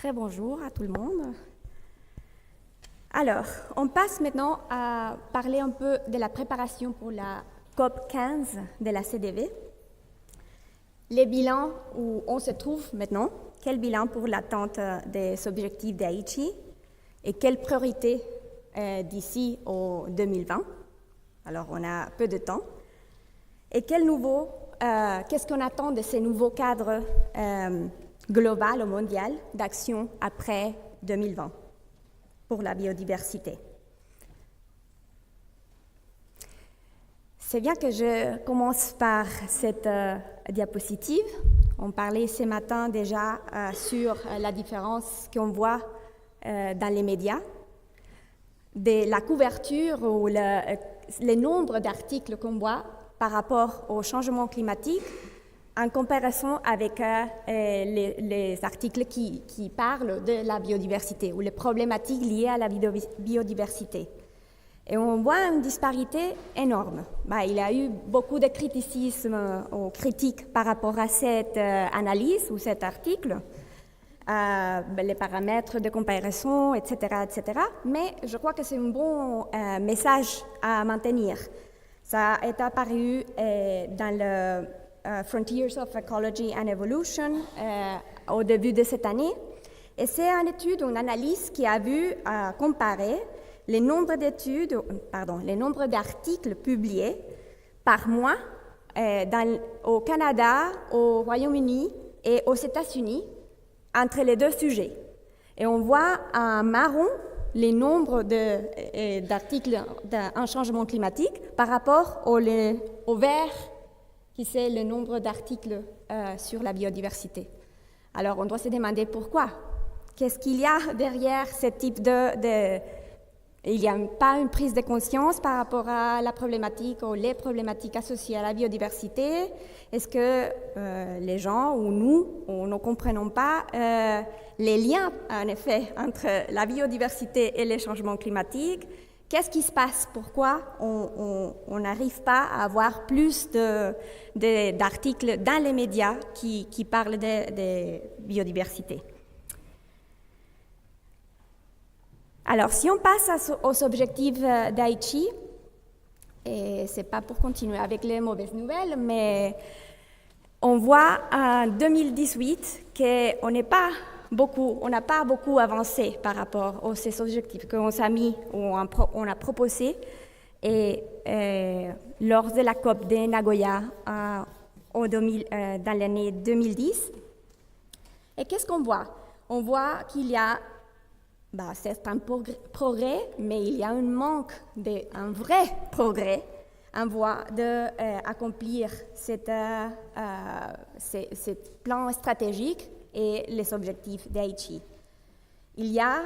Très bonjour à tout le monde. Alors, on passe maintenant à parler un peu de la préparation pour la COP 15 de la CDV. Les bilans où on se trouve maintenant, quel bilan pour l'atteinte des objectifs d'Aichi et quelles priorités d'ici au 2020. Alors, on a peu de temps. Et qu'est-ce qu'on attend de ces nouveaux cadres global ou mondial d'action après 2020 pour la biodiversité. C'est bien que je commence par cette diapositive. On parlait ce matin déjà sur la différence qu'on voit dans les médias, de la couverture ou le nombre d'articles qu'on voit par rapport au changement climatique en comparaison avec les articles qui parlent de la biodiversité ou les problématiques liées à la biodiversité. Et on voit une disparité énorme. Il y a eu beaucoup de criticisme ou critiques par rapport à cette analyse ou cet article, les paramètres de comparaison, etc., etc. Mais je crois que c'est un bon message à maintenir. Ça est apparu dans le Frontiers of Ecology and Evolution au début de cette année. Et c'est une étude, une analyse qui a vu comparer les nombres d'articles publiés par mois au Canada, au Royaume-Uni et aux États-Unis entre les deux sujets. Et on voit en marron les nombres d'articles en changement climatique par rapport au vert, qui c'est le nombre d'articles sur la biodiversité. Alors, on doit se demander pourquoi. Qu'est-ce qu'il y a derrière ce type Il n'y a pas une prise de conscience par rapport à la problématique ou les problématiques associées à la biodiversité. Est-ce que les gens ou nous ne comprenons pas les liens, en effet, entre la biodiversité et les changements climatiques? Qu'est-ce qui se passe? Pourquoi on n'arrive pas à avoir plus d'articles dans les médias qui parlent de biodiversité? Alors, si on passe aux objectifs d'Aichi, et ce n'est pas pour continuer avec les mauvaises nouvelles, mais on voit en 2018 qu'on n'a pas beaucoup avancé par rapport à ces objectifs qu'on s'est mis ou on a proposé lors de la COP de Nagoya dans l'année 2010. Et qu'est-ce qu'on voit? On voit qu'il y a certains progrès, mais il y a un manque d'un vrai progrès en voie d'accomplir ce plan stratégique et les objectifs d'Aichi. Il y a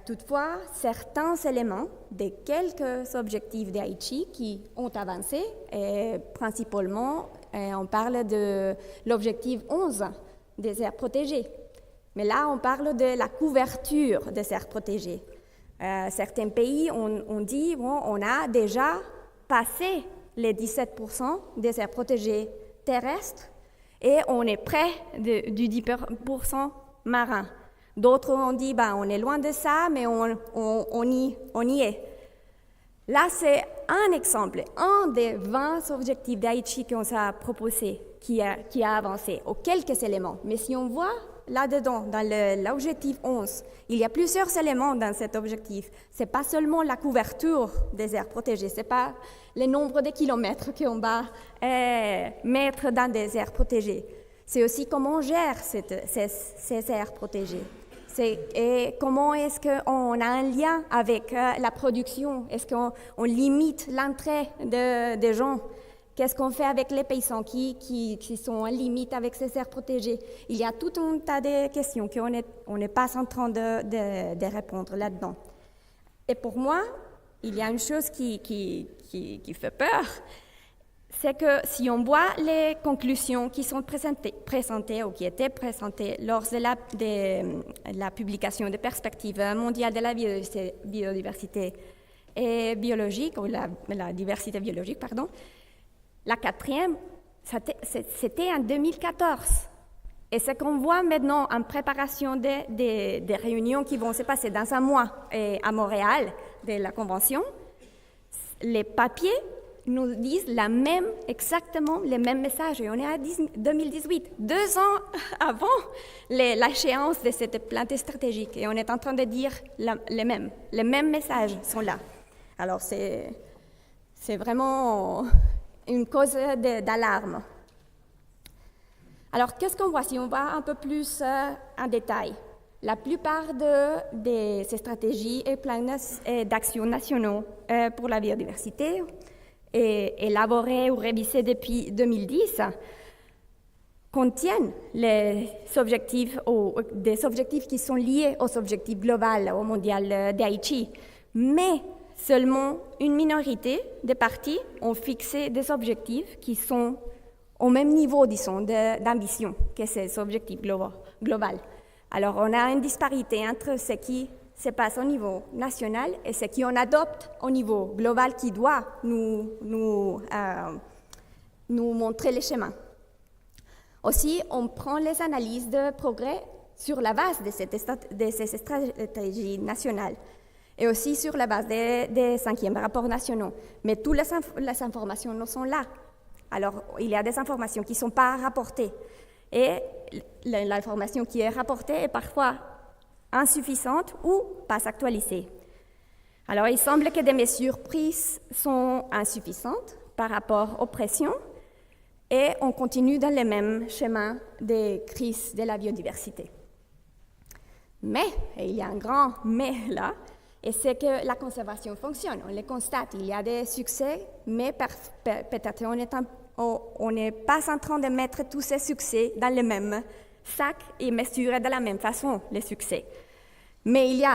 toutefois certains éléments de quelques objectifs d'Aichi qui ont avancé, et principalement on parle de l'objectif 11 des aires protégées. Mais là, on parle de la couverture des aires protégées. Certains pays ont dit, on a déjà passé les 17% des aires protégées terrestres et on est près du 10% marin. D'autres ont dit, on est loin de ça, mais on y est. Là, c'est un exemple, un des 20 objectifs d'Aichi qu'on s'est proposé, qui a avancé, aux quelques éléments. Mais si on voit là-dedans, dans l'objectif 11, il y a plusieurs éléments dans cet objectif. Ce n'est pas seulement la couverture des aires protégées, ce n'est pas le nombre de kilomètres qu'on va mettre dans des aires protégées. C'est aussi comment on gère ces aires protégées. Et comment est-ce qu'on a un lien avec la production? Est-ce qu'on limite l'entrée des gens? Qu'est-ce qu'on fait avec les paysans qui sont en limite avec ces aires protégées? Il y a tout un tas de questions qu'on n'est pas en train de répondre là-dedans. Et pour moi, il y a une chose qui fait peur, c'est que si on voit les conclusions qui sont présentées ou qui étaient présentées lors de la publication de perspectives mondiales de la biodiversité et biologique, ou la diversité biologique, pardon, la quatrième, c'était en 2014. Et ce qu'on voit maintenant en préparation des réunions qui vont se passer dans un mois à Montréal de la Convention, les papiers nous disent exactement les mêmes messages. Et on est à 2018, 2 ans avant l'échéance de cette plan stratégique. Et on est en train de dire les mêmes messages sont là. Alors c'est vraiment une cause d'alarme. Alors, qu'est-ce qu'on voit si on va un peu plus en détail? La plupart de ces stratégies et plans d'action nationaux pour la biodiversité, élaborés ou révisés depuis 2010, contiennent des objectifs qui sont liés aux objectifs globaux, au mondial d'Aichi. Mais seulement une minorité des parties ont fixé des objectifs qui sont au même niveau, disons, d'ambition que ces objectifs globaux. Alors, on a une disparité entre ce qui se passe au niveau national et ce qu'on adopte au niveau global qui doit nous montrer les chemins. Aussi, on prend les analyses de progrès sur la base de ces stratégies nationales et aussi sur la base des 5e rapports nationaux. Mais toutes les informations ne sont là. Alors, il y a des informations qui ne sont pas rapportées. Et l'information qui est rapportée est parfois insuffisante ou pas actualisée. Alors, il semble que des mesures prises sont insuffisantes par rapport aux pressions et on continue dans le même chemin des crises de la biodiversité. Mais, et il y a un grand mais là, et c'est que la conservation fonctionne, on le constate, il y a des succès, mais peut-être on n'est pas en train de mettre tous ces succès dans le même sac et mesurer de la même façon les succès. Mais il y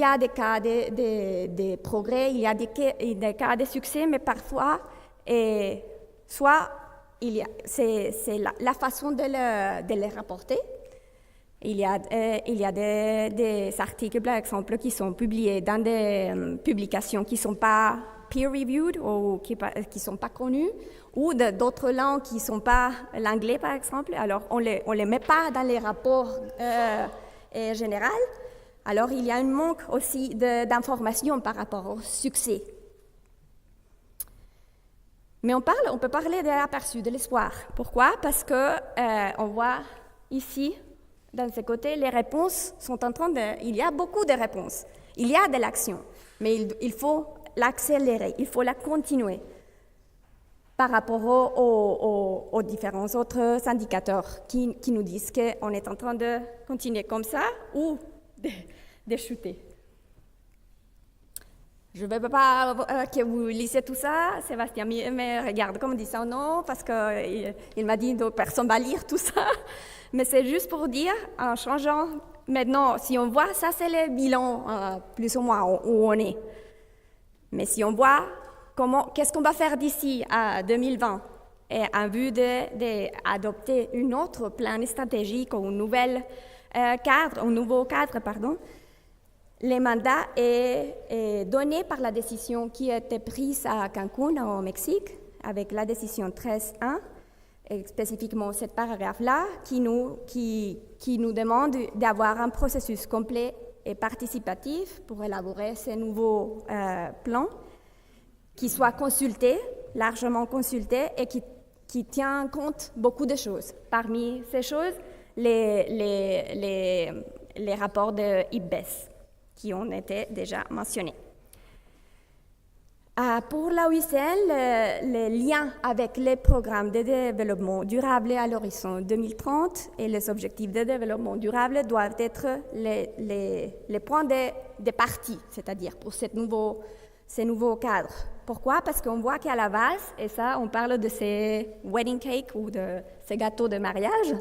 a des cas de progrès, il y a des cas de succès, mais parfois, c'est la façon de les rapporter. Il y a des articles, par exemple, qui sont publiés dans des publications qui ne sont pas peer-reviewed ou qui ne sont pas connues, ou d'autres langues qui ne sont pas l'anglais, par exemple. Alors, on ne les met pas dans les rapports généraux. Alors, il y a un manque aussi d'informations par rapport au succès. Mais on peut parler de l'aperçu, de l'espoir. Pourquoi? Parce qu'on voit ici, dans ce côté, les réponses sont en train de... Il y a beaucoup de réponses, il y a de l'action, mais il faut l'accélérer, il faut la continuer par rapport aux différents autres indicateurs qui nous disent qu'on est en train de continuer comme ça ou de chuter. Je ne veux pas que vous lisiez tout ça. Sébastien me regarde comme disant non, parce qu'il m'a dit que personne ne va lire tout ça. Mais c'est juste pour dire, en changeant maintenant, si on voit, ça c'est le bilan plus ou moins où on est. Mais si on voit qu'est-ce qu'on va faire d'ici à 2020 et en vue d'adopter un autre plan stratégique ou un nouveau cadre, le mandat est donné par la décision qui a été prise à Cancún, au Mexique, avec la décision 13.1, et spécifiquement ce paragraphe-là, qui nous demande d'avoir un processus complet et participatif pour élaborer ces nouveaux plans, qui soit consulté, largement consulté, et qui tient compte beaucoup de choses. Parmi ces choses, les rapports de IPBES, qui ont été déjà mentionnés. Pour l'OICN, le lien avec les programmes de développement durable à l'horizon 2030 et les objectifs de développement durable doivent être les points de partie, c'est-à-dire pour ces nouveaux cadres. Pourquoi? Parce qu'on voit qu'à la base, et ça, on parle de ces wedding cakes ou de ces gâteaux de mariage,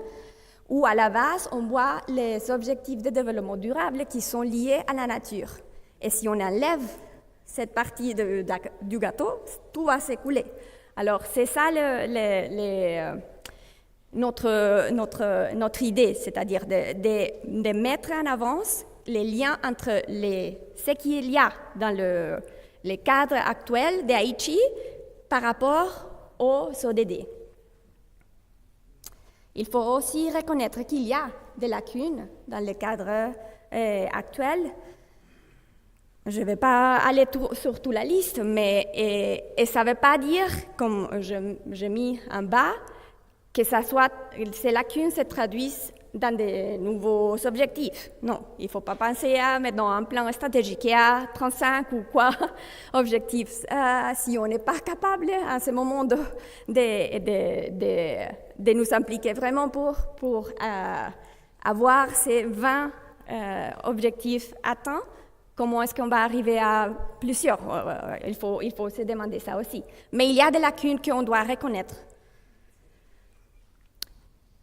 où à la base, on voit les objectifs de développement durable qui sont liés à la nature. Et si on enlève cette partie du gâteau, tout va s'écouler. Alors, c'est ça notre idée, c'est-à-dire de mettre en avance les liens entre ce qu'il y a dans le cadre actuel d'Aichi par rapport aux ODD. Il faut aussi reconnaître qu'il y a des lacunes dans le cadre actuel. Je ne vais pas aller sur toute la liste, mais et ça ne veut pas dire, comme j'ai mis en bas, que ces lacunes se traduisent dans des nouveaux objectifs. Non, il ne faut pas penser à maintenant un plan stratégique et à 35 ou quoi objectifs si on n'est pas capable à ce moment de nous impliquer vraiment pour avoir ces 20 objectifs atteints. Comment est-ce qu'on va arriver à plusieurs? Il faut se demander ça aussi. Mais il y a des lacunes qu'on doit reconnaître.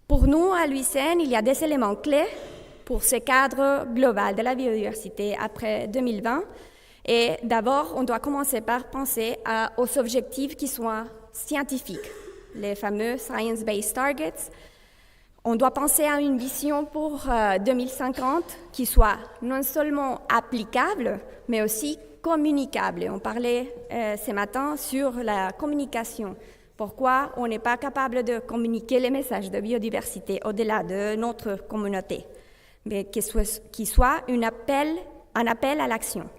Pour nous, à l'UICN, il y a des éléments clés pour ce cadre global de la biodiversité après 2020. Et d'abord, on doit commencer par penser aux objectifs qui soient scientifiques, les fameux Science-Based Targets. On doit penser à une vision pour 2050 qui soit non seulement applicable, mais aussi communicable. On parlait ce matin sur la communication. Pourquoi on n'est pas capable de communiquer les messages de biodiversité au-delà de notre communauté, mais qu'il soit un appel à l'action.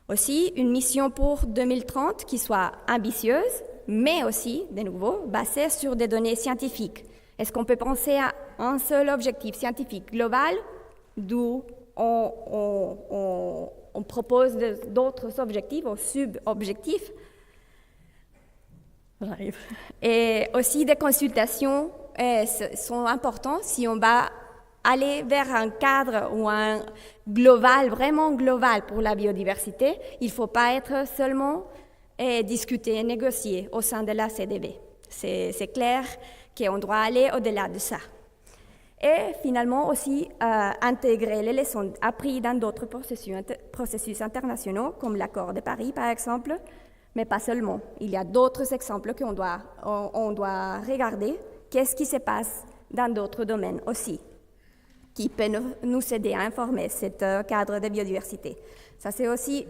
Aussi, une mission pour 2030 qui soit ambitieuse, mais aussi, de nouveau, basée sur des données scientifiques. Est-ce qu'on peut penser à un seul objectif scientifique global, d'où on propose d'autres objectifs ou sub-objectifs? Et aussi des consultations sont importantes si on va aller vers un cadre ou un global, vraiment global pour la biodiversité. Il ne faut pas être seulement discuté et négocié au sein de la CDB. C'est clair qu'on doit aller au-delà de ça. Et finalement aussi intégrer les leçons apprises dans d'autres processus internationaux, comme l'accord de Paris par exemple, mais pas seulement. Il y a d'autres exemples qu'on doit regarder. Qu'est-ce qui se passe dans d'autres domaines aussi, qui peut nous aider à informer ce cadre de biodiversité. Ça, c'est aussi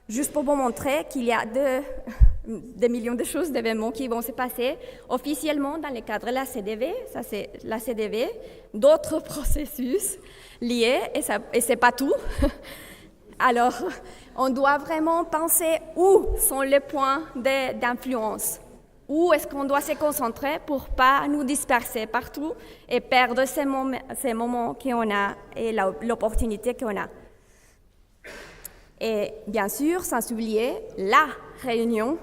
juste pour vous montrer qu'il y a des millions de choses, d'événements qui vont se passer officiellement dans le cadre de la CDV. Ça, c'est la CDV, d'autres processus liés, et ce n'est pas tout. Alors, on doit vraiment penser où sont les points d'influence. Où est-ce qu'on doit se concentrer pour ne pas nous disperser partout et perdre ces moments qu'on a et l'opportunité qu'on a. Et bien sûr, sans oublier la réunion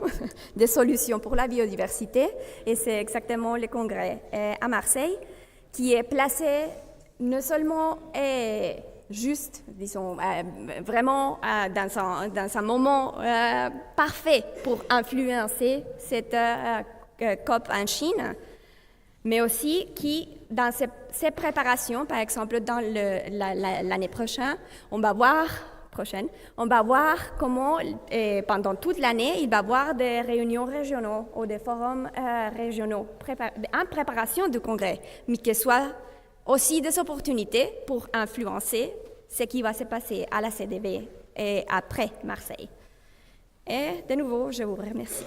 des solutions pour la biodiversité, et c'est exactement le congrès à Marseille, qui est placé non seulement juste, disons, vraiment dans un moment parfait pour influencer cette COP en Chine, mais aussi qui, dans ces préparations, par exemple, dans l'année prochaine, on va voir comment, pendant toute l'année, il va y avoir des réunions régionaux ou des forums régionaux en préparation du congrès, mais que soit aussi des opportunités pour influencer ce qui va se passer à la CDB et après Marseille. Et de nouveau, je vous remercie.